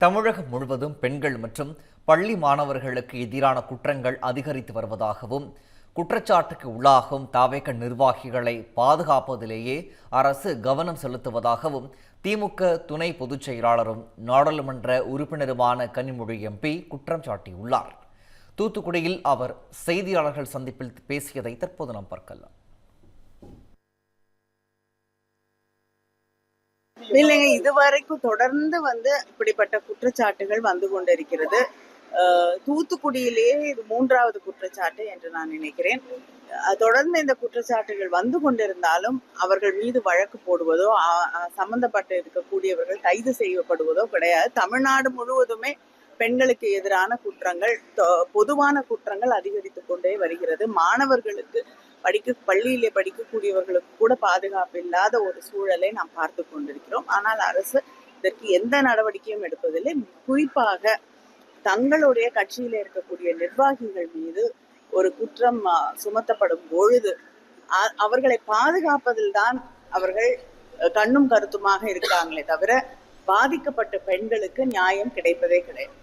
தமிழகம் முழுவதும் பெண்கள் மற்றும் பள்ளி மாணவர்களுக்கு எதிரான குற்றங்கள் அதிகரித்து வருவதாகவும், குற்றச்சாட்டுக்கு உள்ளாகும் தாவேக நிர்வாகிகளை பாதுகாப்பதிலேயே அரசு கவனம் செலுத்துவதாகவும் திமுக துணை பொதுச் செயலாளரும் நாடாளுமன்ற உறுப்பினருமான கனிமொழி எம்பி குற்றம் சாட்டியுள்ளார். தூத்துக்குடியில் அவர் செய்தியாளர்கள் சந்திப்பில் பேசியதை தற்போது நாம் பார்க்கலாம். இல்லைங்க, இதுவரைக்கும் தொடர்ந்து இப்படிப்பட்ட குற்றச்சாட்டுகள் வந்து கொண்டிருக்கிறது. தூத்துக்குடியிலேயே இது 3வது குற்றச்சாட்டு என்று நான் நினைக்கிறேன். தொடர்ந்து இந்த குற்றச்சாட்டுகள் வந்து கொண்டிருந்தாலும் அவர்கள் மீது வழக்கு போடுவதோ சம்பந்தப்பட்டு இருக்கக்கூடியவர்கள் கைது செய்யப்படுவதோ கிடையாது. தமிழ்நாடு முழுவதுமே பெண்களுக்கு எதிரான குற்றங்கள், பொதுவான குற்றங்கள் அதிகரித்து கொண்டே வருகிறது. மாணவர்களுக்கு பள்ளியிலே படிக்கக்கூடியவர்களுக்கு கூட பாதுகாப்பு இல்லாத ஒரு சூழலை நாம் பார்த்து கொண்டிருக்கிறோம். ஆனால் அரசு இதற்கு எந்த நடவடிக்கையும் எடுப்பதில்லை. குறிப்பாக தங்களுடைய கட்சியில இருக்கக்கூடிய நிர்வாகிகள் மீது ஒரு குற்றம் சுமத்தப்படும் பொழுது அவர்களை பாதுகாப்பதில் தான் அவர்கள் கண்ணும் கருத்துமாக இருக்காங்களே தவிர பாதிக்கப்பட்ட பெண்களுக்கு நியாயம் கிடைப்பதே கிடையாது.